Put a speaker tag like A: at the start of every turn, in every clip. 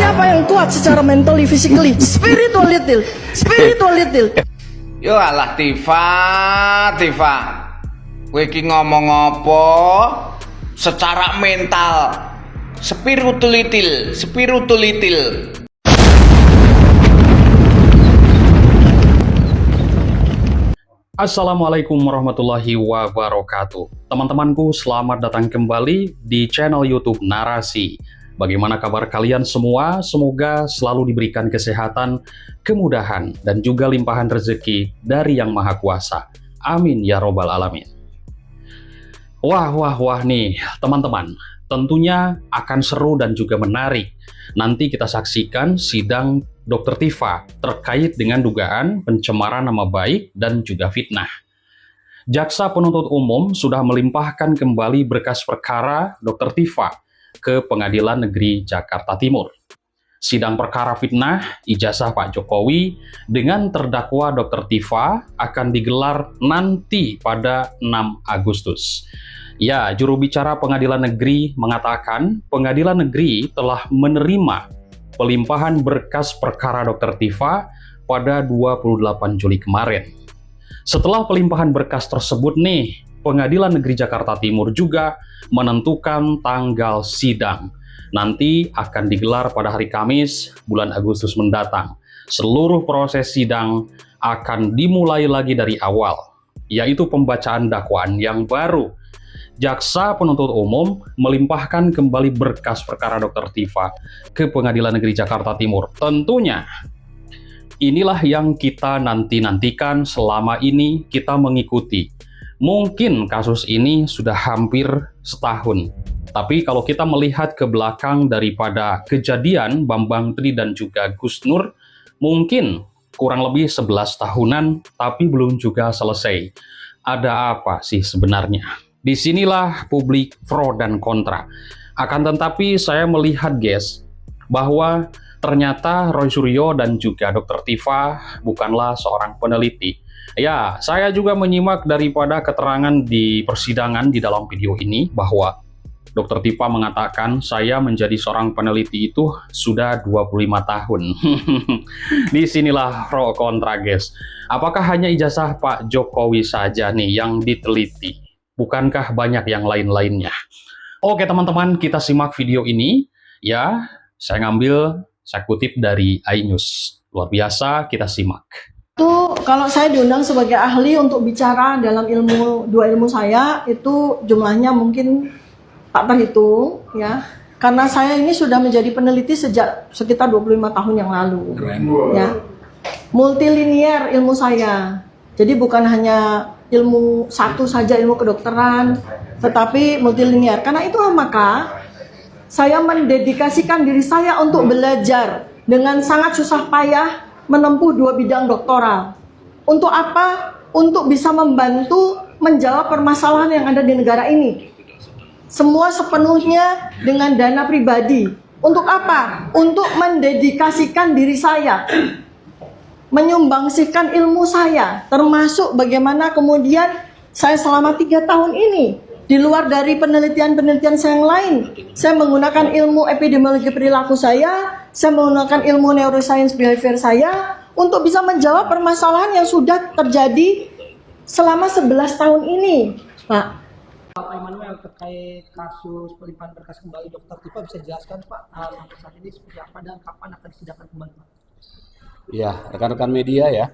A: siapa yang kuat secara mentally, physically, spirituality.
B: Yo alah Tifa. Kowe iki ngomong apa? Secara mental, spirituality.
C: Assalamualaikum warahmatullahi wabarakatuh. Teman-temanku, selamat datang kembali di channel YouTube Narasi. Bagaimana kabar kalian semua? Semoga selalu diberikan kesehatan, kemudahan, dan juga limpahan rezeki dari Yang Maha Kuasa. Amin ya robbal alamin. Wah nih teman-teman, tentunya akan seru dan juga menarik. Nanti kita saksikan sidang Dr. Tifa terkait dengan dugaan pencemaran nama baik dan juga fitnah. Jaksa penuntut umum sudah melimpahkan kembali berkas perkara Dr. Tifa ke Pengadilan Negeri Jakarta Timur. Sidang perkara fitnah ijazah Pak Jokowi dengan terdakwa Dr. Tifa akan digelar nanti pada 6 Agustus. Ya, juru bicara Pengadilan Negeri mengatakan Pengadilan Negeri telah menerima pelimpahan berkas perkara Dr. Tifa pada 28 Juli kemarin. Setelah pelimpahan berkas tersebut nih, Pengadilan Negeri Jakarta Timur juga menentukan tanggal sidang. Nanti akan digelar pada hari Kamis bulan Agustus mendatang. Seluruh proses sidang akan dimulai lagi dari awal, yaitu pembacaan dakwaan yang baru. Jaksa penuntut umum melimpahkan kembali berkas perkara Dr. Tifa ke Pengadilan Negeri Jakarta Timur. Tentunya inilah yang kita nantikan selama ini kita mengikuti. Mungkin kasus ini sudah hampir setahun. Tapi kalau kita melihat ke belakang daripada kejadian Bambang Tri dan juga Gus Nur, mungkin kurang lebih 11 tahunan, tapi belum juga selesai. Ada apa sih sebenarnya? Disinilah publik pro dan kontra. Akan tetapi saya melihat guys, bahwa ternyata Roy Suryo dan juga Dr. Tifa bukanlah seorang peneliti. Ya, saya juga menyimak daripada keterangan di persidangan di dalam video ini bahwa Dr. Tifa mengatakan saya menjadi seorang peneliti itu sudah 25 tahun. Disinilah pro kontra guys. Apakah hanya ijazah Pak Jokowi saja nih yang diteliti? Bukankah banyak yang lain-lainnya? Oke teman-teman, kita simak video ini. Ya, saya kutip dari iNews. Luar biasa, kita simak.
A: Itu kalau saya diundang sebagai ahli untuk bicara dalam dua ilmu saya, itu jumlahnya mungkin tak terhitung ya. Karena saya ini sudah menjadi peneliti sejak sekitar 25 tahun yang lalu. Ya. Multilinier ilmu saya. Jadi bukan hanya ilmu satu saja, ilmu kedokteran, tetapi multilinier. Karena itu maka saya mendedikasikan diri saya untuk belajar dengan sangat susah payah menempuh 2 bidang doktoral. Untuk apa? Untuk bisa membantu menjawab permasalahan yang ada di negara ini. Semua sepenuhnya dengan dana pribadi. Untuk apa? Untuk mendedikasikan diri saya, menyumbangsikan ilmu saya, termasuk bagaimana kemudian saya selama 3 tahun ini, di luar dari penelitian-penelitian saya yang lain, saya menggunakan ilmu epidemiologi perilaku saya menggunakan ilmu neuroscience behavior saya, untuk bisa menjawab permasalahan yang sudah terjadi selama 11 tahun ini, Pak.
D: Pak Immanuel, terkait kasus pelimpahan berkas kembali Dr. Tifa, bisa dijelaskan Pak sampai saat ini seperti apa dan kapan akan disidangkan kembali Pak?
E: Ya, rekan-rekan media ya,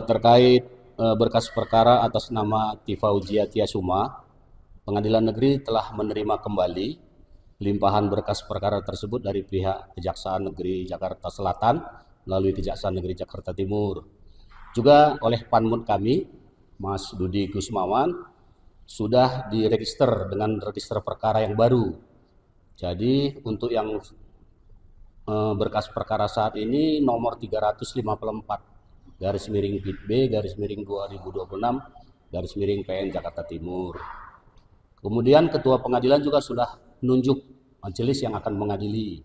E: terkait berkas perkara atas nama Tifa Ujia Tiasuma, Pengadilan Negeri telah menerima kembali limpahan berkas perkara tersebut dari pihak Kejaksaan Negeri Jakarta Selatan melalui Kejaksaan Negeri Jakarta Timur. Juga oleh Panmut kami, Mas Dudi Gusmawan, sudah diregister dengan register perkara yang baru. Jadi untuk yang berkas perkara saat ini nomor 354 garis miring B garis miring 2026 garis miring PN Jakarta Timur. Kemudian ketua pengadilan juga sudah menunjuk majelis yang akan mengadili,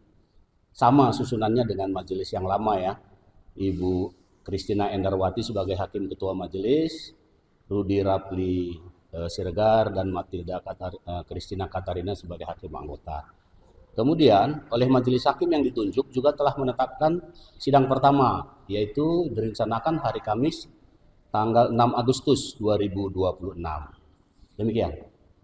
E: sama susunannya dengan majelis yang lama ya, Ibu Christina Endarwati sebagai hakim ketua majelis, Rudi Rapli Siregar dan Matilda Christina Katarina sebagai hakim anggota. Kemudian oleh majelis hakim yang ditunjuk juga telah menetapkan sidang pertama, yaitu direncanakan hari Kamis tanggal 6 Agustus 2026. Demikian.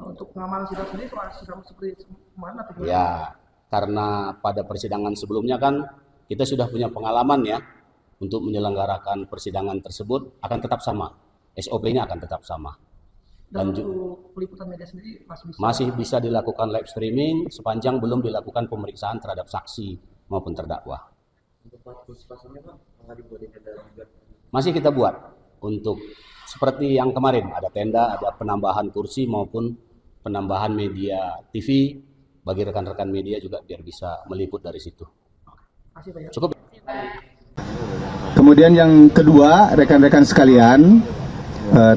D: Untuk pengamanan sidang sendiri sidang seperti mana?
E: Ya, karena pada persidangan sebelumnya kan kita sudah punya pengalaman ya untuk menyelenggarakan persidangan tersebut akan tetap sama. SOP-nya akan tetap sama.
D: Dan untuk peliputan media sendiri
E: masih bisa dilakukan live streaming sepanjang belum dilakukan pemeriksaan terhadap saksi maupun terdakwa.
F: Untuk partisipasinya Pak, apakah dibuat tenda juga?
E: Masih kita buat untuk seperti yang kemarin, ada tenda, ada penambahan kursi maupun penambahan media TV bagi rekan-rekan media juga biar bisa meliput dari situ. Cukup.
G: Kemudian yang kedua, rekan-rekan sekalian,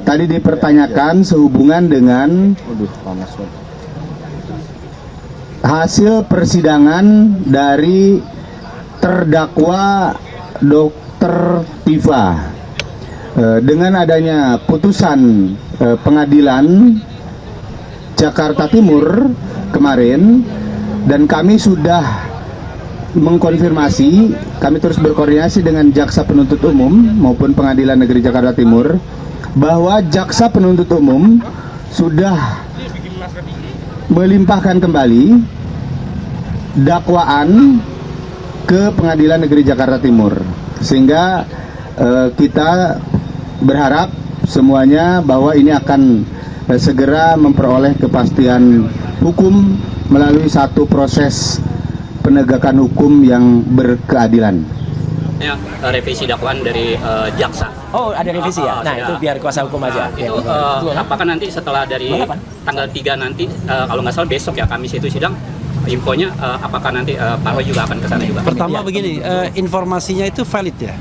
G: tadi dipertanyakan sehubungan dengan hasil persidangan dari terdakwa Dr. Tifa. Dengan adanya putusan pengadilan Jakarta Timur kemarin, dan kami sudah mengkonfirmasi, kami terus berkoordinasi dengan Jaksa Penuntut Umum maupun Pengadilan Negeri Jakarta Timur, bahwa Jaksa Penuntut Umum sudah melimpahkan kembali dakwaan ke Pengadilan Negeri Jakarta Timur, sehingga kita berharap semuanya bahwa ini akan segera memperoleh kepastian hukum melalui satu proses penegakan hukum yang berkeadilan.
H: Revisi dakwaan dari jaksa.
I: Oh, ada revisi ya? Nah,
H: ya.
I: itu biar kuasa hukum aja.
H: Itu apakah nanti setelah dari tanggal 3 nanti, kalau nggak salah besok ya, Kamis itu sidang, infonya apakah nanti Pak Roy juga akan ke sana juga?
J: Pertama begini, informasinya itu valid ya?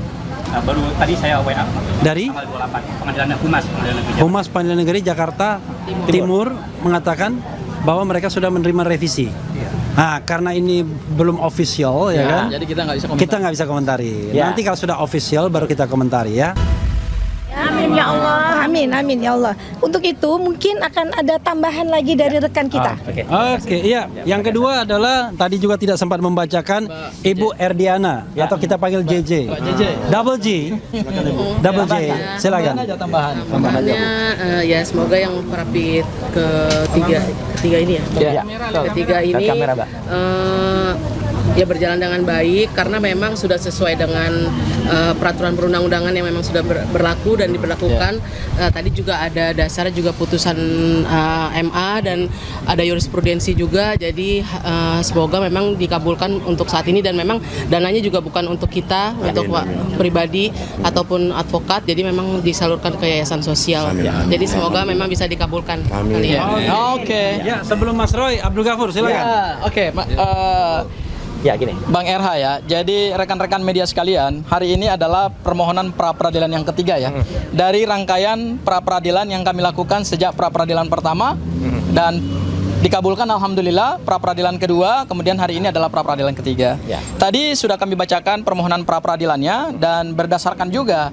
H: Baru tadi saya WA
J: dari
H: tanggal 28, Pengadilan Humas
J: Humas Pengadilan Negeri Jakarta Timur mengatakan bahwa mereka sudah menerima revisi. Nah, karena ini belum official ya kan?
I: Jadi kita nggak bisa komentari.
J: Nanti kalau sudah official baru kita komentari ya.
K: Amin ya Allah, amin ya Allah. Untuk itu mungkin akan ada tambahan lagi dari rekan kita.
J: Oke, iya. Yang kedua adalah tadi juga tidak sempat membacakan Ibu Erdiana atau kita panggil JJ. Double J. Double J. Silakan.
L: Tambahannya ya semoga yang perapit ketiga ini ya. Ketiga ini ya berjalan dengan baik karena memang sudah sesuai dengan peraturan perundang-undangan yang memang sudah berlaku dan diberlakukan. Tadi juga ada dasarnya juga putusan MA dan ada jurisprudensi juga. Jadi semoga memang dikabulkan untuk saat ini dan memang dananya juga bukan untuk kita, untuk pribadi ataupun advokat. Jadi memang disalurkan ke yayasan sosial. Jadi semoga memang bisa dikabulkan kali ya.
J: Oke. Ya, sebelum Mas Roy, Abdul Ghafur silakan.
I: Ya gini,
M: Bang RH ya, jadi rekan-rekan media sekalian, hari ini adalah permohonan pra-peradilan yang ketiga ya. Dari rangkaian pra-peradilan yang kami lakukan sejak pra-peradilan pertama dan dikabulkan alhamdulillah pra-peradilan kedua, kemudian hari ini adalah pra-peradilan ketiga. Tadi sudah kami bacakan permohonan pra-peradilannya dan berdasarkan juga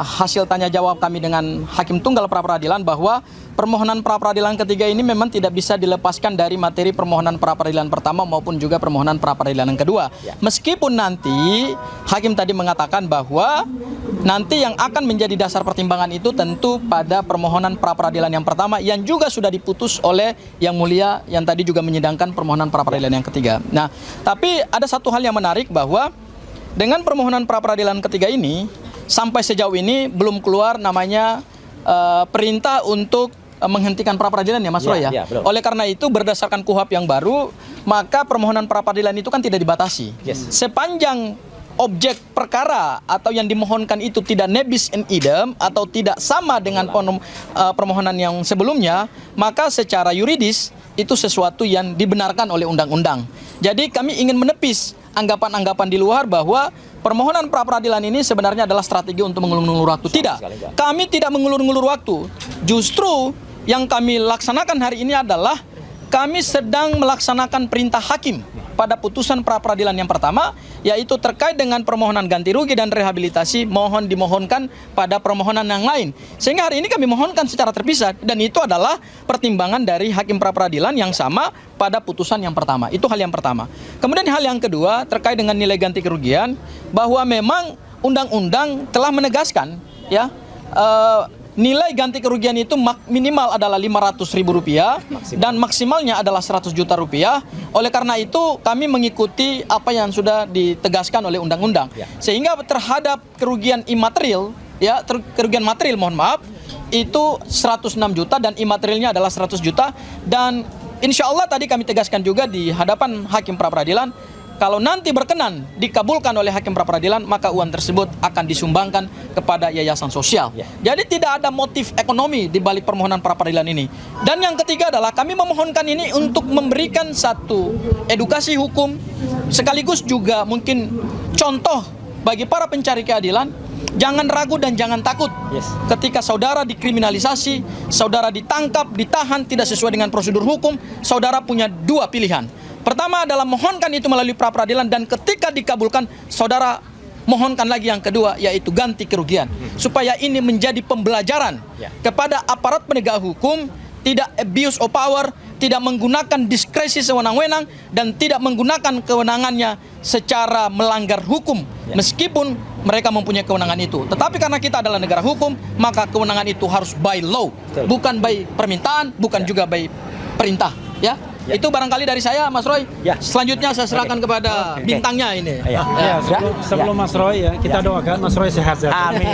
M: hasil tanya jawab kami dengan Hakim Tunggal pra-peradilan bahwa permohonan pra-peradilan ketiga ini memang tidak bisa dilepaskan dari materi permohonan pra-peradilan pertama maupun juga permohonan pra-peradilan yang kedua. Meskipun nanti Hakim tadi mengatakan bahwa nanti yang akan menjadi dasar pertimbangan itu tentu pada permohonan pra-peradilan yang pertama yang juga sudah diputus oleh Yang Mulia yang tadi juga menyidangkan permohonan pra-peradilan yang ketiga. Nah, tapi ada satu hal yang menarik bahwa dengan permohonan pra-peradilan ketiga ini sampai sejauh ini belum keluar namanya perintah untuk menghentikan pra-peradilan ya Mas Roy ya. Oleh karena itu berdasarkan KUHP yang baru, maka permohonan pra-peradilan itu kan tidak dibatasi. Sepanjang objek perkara atau yang dimohonkan itu tidak nebis in idem atau tidak sama dengan permohonan yang sebelumnya, maka secara yuridis itu sesuatu yang dibenarkan oleh undang-undang. Jadi kami ingin menepis anggapan-anggapan di luar bahwa permohonan pra-peradilan ini sebenarnya adalah strategi untuk mengulur-ngulur waktu. Tidak, kami tidak mengulur-ngulur waktu. Justru yang kami laksanakan hari ini adalah kami sedang melaksanakan perintah hakim pada putusan pra-peradilan yang pertama, yaitu terkait dengan permohonan ganti rugi dan rehabilitasi mohon dimohonkan pada permohonan yang lain. Sehingga hari ini kami mohonkan secara terpisah, dan itu adalah pertimbangan dari hakim pra-peradilan yang sama pada putusan yang pertama. Itu hal yang pertama. Kemudian hal yang kedua terkait dengan nilai ganti kerugian, bahwa memang undang-undang telah menegaskan ya nilai ganti kerugian itu minimal adalah Rp500.000 dan maksimalnya adalah Rp100 juta. Oleh karena itu kami mengikuti apa yang sudah ditegaskan oleh undang-undang. Sehingga terhadap kerugian imaterial, ya kerugian material mohon maaf, itu 106 juta dan imaterialnya adalah 100 juta. Dan insya Allah tadi kami tegaskan juga di hadapan hakim pra-peradilan, kalau nanti berkenan dikabulkan oleh hakim pra-peradilan, maka uang tersebut akan disumbangkan kepada yayasan sosial. Jadi tidak ada motif ekonomi di balik permohonan pra-peradilan ini. Dan yang ketiga adalah kami memohonkan ini untuk memberikan satu edukasi hukum, sekaligus juga mungkin contoh bagi para pencari keadilan. Jangan ragu dan jangan takut ketika saudara dikriminalisasi, saudara ditangkap, ditahan tidak sesuai dengan prosedur hukum, saudara punya dua pilihan. Pertama adalah mohonkan itu melalui pra-peradilan, dan ketika dikabulkan, saudara mohonkan lagi yang kedua, yaitu ganti kerugian. Supaya ini menjadi pembelajaran kepada aparat penegak hukum, tidak abuse of power, tidak menggunakan diskresi sewenang-wenang, dan tidak menggunakan kewenangannya secara melanggar hukum. Meskipun mereka mempunyai kewenangan itu. Tetapi karena kita adalah negara hukum, maka kewenangan itu harus by law. Bukan by permintaan, bukan juga by perintah. Ya. Itu barangkali dari saya, Mas Roy. Selanjutnya saya serahkan kepada bintangnya ini.
J: Sebelum Mas Roy ya, kita doakan Mas Roy sehat.
I: Amin.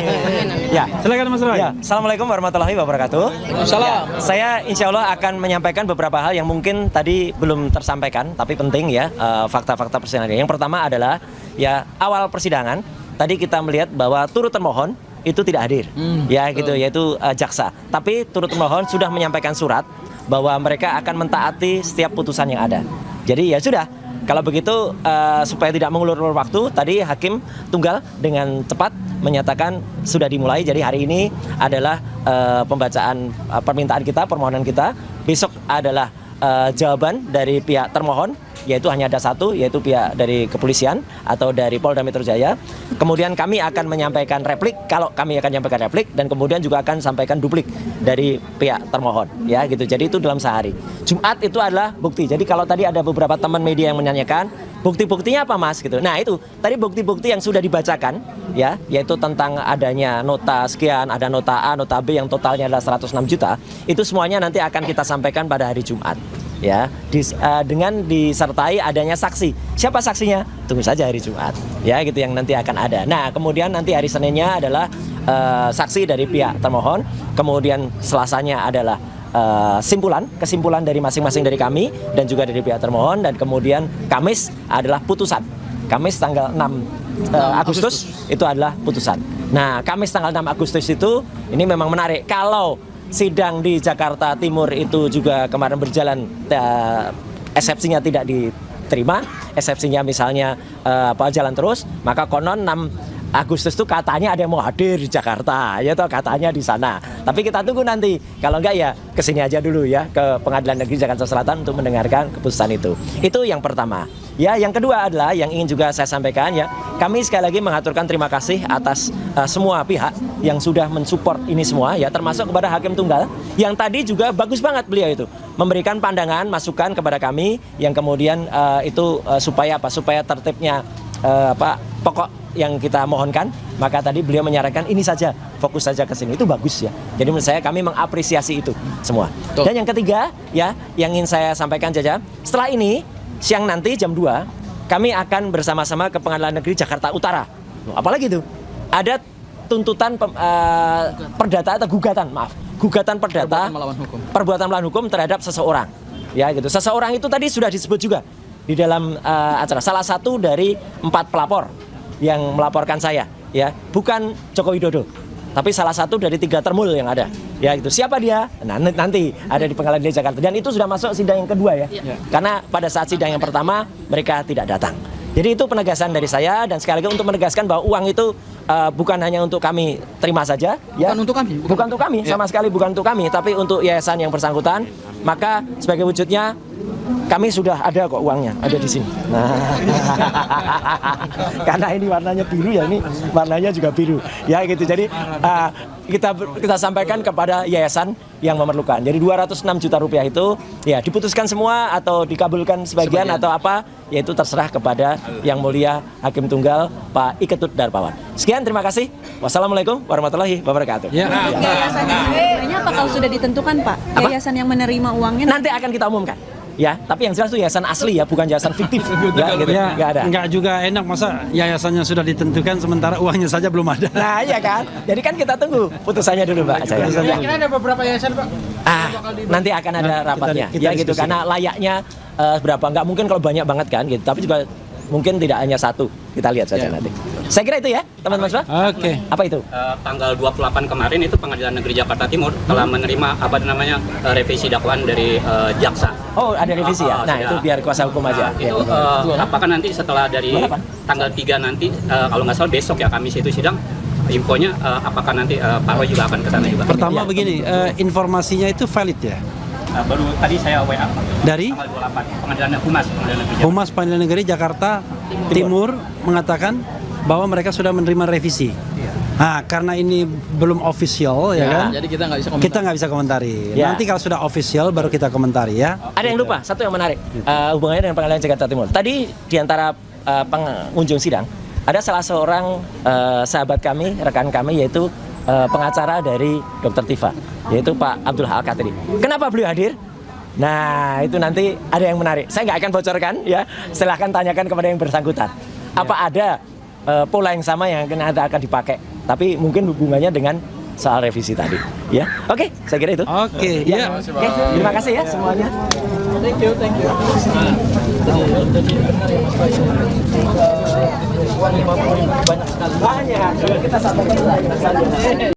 J: Ya, silakan Mas Roy.
I: Assalamualaikum warahmatullahi wabarakatuh.
M: Waalaikumsalam.
I: Saya insya Allah akan menyampaikan beberapa hal yang mungkin tadi belum tersampaikan, tapi penting ya, fakta-fakta persidangan. Yang pertama adalah ya awal persidangan tadi kita melihat bahwa turut termohon itu tidak hadir, ya gitu, yaitu jaksa. Tapi turut termohon sudah menyampaikan surat bahwa mereka akan mentaati setiap putusan yang ada. Jadi ya sudah, kalau begitu supaya tidak mengulur-ulur waktu, tadi hakim tunggal dengan cepat menyatakan sudah dimulai. Jadi hari ini adalah pembacaan permintaan kita, permohonan kita. Besok adalah jawaban dari pihak termohon, yaitu hanya ada satu, yaitu pihak dari kepolisian atau dari Polda Metro Jaya. Kemudian kami akan menyampaikan replik, kalau kami akan menyampaikan replik, dan kemudian juga akan sampaikan duplik dari pihak termohon, ya gitu. Jadi itu dalam sehari. Jumat itu adalah bukti. Jadi kalau tadi ada beberapa teman media yang menanyakan bukti-buktinya apa Mas gitu. Nah itu tadi bukti-bukti yang sudah dibacakan, ya, yaitu tentang adanya nota sekian, ada nota A, nota B yang totalnya adalah 106 juta. Itu semuanya nanti akan kita sampaikan pada hari Jumat. Ya, dengan disertai adanya saksi. Siapa saksinya? Tunggu saja hari Jumat. Ya, gitu yang nanti akan ada. Nah, kemudian nanti hari Seninnya adalah saksi dari pihak termohon. Kemudian Selasanya adalah kesimpulan dari masing-masing dari kami dan juga dari pihak termohon, dan kemudian Kamis adalah putusan. Kamis tanggal 6 Agustus itu adalah putusan. Nah, Kamis tanggal 6 Agustus itu ini memang menarik. Kalau sidang di Jakarta Timur itu juga kemarin berjalan, eksepsinya tidak diterima, eksepsinya misalnya jalan terus, maka konon 6 Agustus itu katanya ada yang mau hadir di Jakarta, ya toh katanya di sana. Tapi kita tunggu nanti, kalau enggak ya kesini aja dulu ya, ke Pengadilan Negeri Jakarta Selatan untuk mendengarkan keputusan itu. Itu yang pertama. Ya, yang kedua adalah yang ingin juga saya sampaikan ya, kami sekali lagi mengaturkan terima kasih atas semua pihak yang sudah mensupport ini semua ya, termasuk kepada Hakim Tunggal yang tadi juga bagus banget beliau itu memberikan pandangan, masukan kepada kami yang kemudian itu supaya tertibnya pokok yang kita mohonkan, maka tadi beliau menyarankan ini saja, fokus saja ke sini. Itu bagus ya. Jadi menurut saya kami mengapresiasi itu semua. Dan yang ketiga ya, yang ingin saya sampaikan Jaja, setelah ini siang nanti jam 2 kami akan bersama-sama ke Pengadilan Negeri Jakarta Utara. Apalagi itu? Ada tuntutan perdata atau gugatan perdata perbuatan melawan hukum terhadap seseorang. Ya gitu. Seseorang itu tadi sudah disebut juga di dalam acara, salah satu dari 4 pelapor yang melaporkan saya, ya, bukan Joko Widodo, tapi salah satu dari 3 termul yang ada, ya itu. Siapa dia? Nah, nanti ada di Pengadilan Negeri Jakarta, dan itu sudah masuk sidang yang kedua ya, karena pada saat sidang yang pertama mereka tidak datang. Jadi itu penegasan dari saya, dan sekali lagi untuk menegaskan bahwa uang itu bukan hanya untuk kami terima saja, ya, bukan untuk kami, sama sekali bukan untuk kami, tapi untuk yayasan yang bersangkutan. Maka sebagai wujudnya kami sudah ada kok uangnya, ada di sini. Nah, karena ini warnanya biru ya, ini warnanya juga biru. Ya gitu. Jadi kita sampaikan kepada yayasan yang memerlukan. Jadi 206 juta rupiah itu ya diputuskan semua atau dikabulkan sebagian atau apa, yaitu terserah kepada Yang Mulia Hakim Tunggal Pak Iketut Darpawan. Sekian, terima kasih. Wassalamualaikum warahmatullahi wabarakatuh.
N: Yayasannya apakah sudah ditentukan, Pak? Yayasan yang menerima uangnya
I: nanti akan kita umumkan. Ya, tapi yang jelas itu yayasan asli ya, bukan yayasan fiktif. Ya, gitu.
J: Ya,
I: nggak ada.
J: Nggak juga enak masa yayasannya sudah ditentukan sementara uangnya saja belum ada.
I: Nah, iya kan? Jadi kan kita tunggu putusannya dulu, Pak.
D: Kira ada beberapa yayasan, Pak.
I: Nanti akan ada rapatnya.
J: kita
I: Ya gitu,
J: diskusikan.
I: karena layaknya berapa? Nggak mungkin kalau banyak banget kan gitu. Tapi juga mungkin tidak hanya satu. Kita lihat saja nanti. Saya kira itu ya, teman-teman semua.
J: Oke.
I: Apa itu?
H: Tanggal 28 kemarin itu Pengadilan Negeri Jakarta Timur telah menerima revisi dakwaan dari jaksa.
I: Oh, ada revisi ya? Nah,
H: sudah.
I: itu biar kuasa hukum aja.
H: Itu apakah nanti setelah dari tanggal 3 nanti, kalau nggak salah besok ya Kamis itu sidang, infonya apakah nanti Pak Roy juga akan ke sana juga?
J: Pertama begini, informasinya itu valid ya?
H: Baru tadi saya WA
J: Dari
H: tanggal 28 Pengadilan Negeri Jakarta.
J: Humas Pengadilan Negeri Jakarta Timur mengatakan bahwa mereka sudah menerima revisi. Nah, karena ini belum official ya kan?
M: Jadi kita nggak bisa
J: Kita nggak bisa komentari.
I: Ya.
J: Nanti kalau sudah official baru kita komentari ya.
I: Ada yang lupa, satu yang menarik hubungannya dengan Pengadilan Jakarta Timur. Tadi di antara pengunjung sidang ada salah seorang sahabat kami, rekan kami, yaitu pengacara dari Dr. Tifa, yaitu Pak Abdul Al-Katiri. Kenapa beliau hadir? Nah, itu nanti ada yang menarik. Saya nggak akan bocorkan ya. Silahkan tanyakan kepada yang bersangkutan. Apa ada pola yang sama yang akan dipakai? Tapi mungkin hubungannya dengan soal revisi tadi. Ya, oke, saya kira itu.
J: Oke,
I: ya. Oke, terima kasih ya semuanya.
D: Thank you.
I: Banyak sekali. Banyak. Kita sampaikan lagi.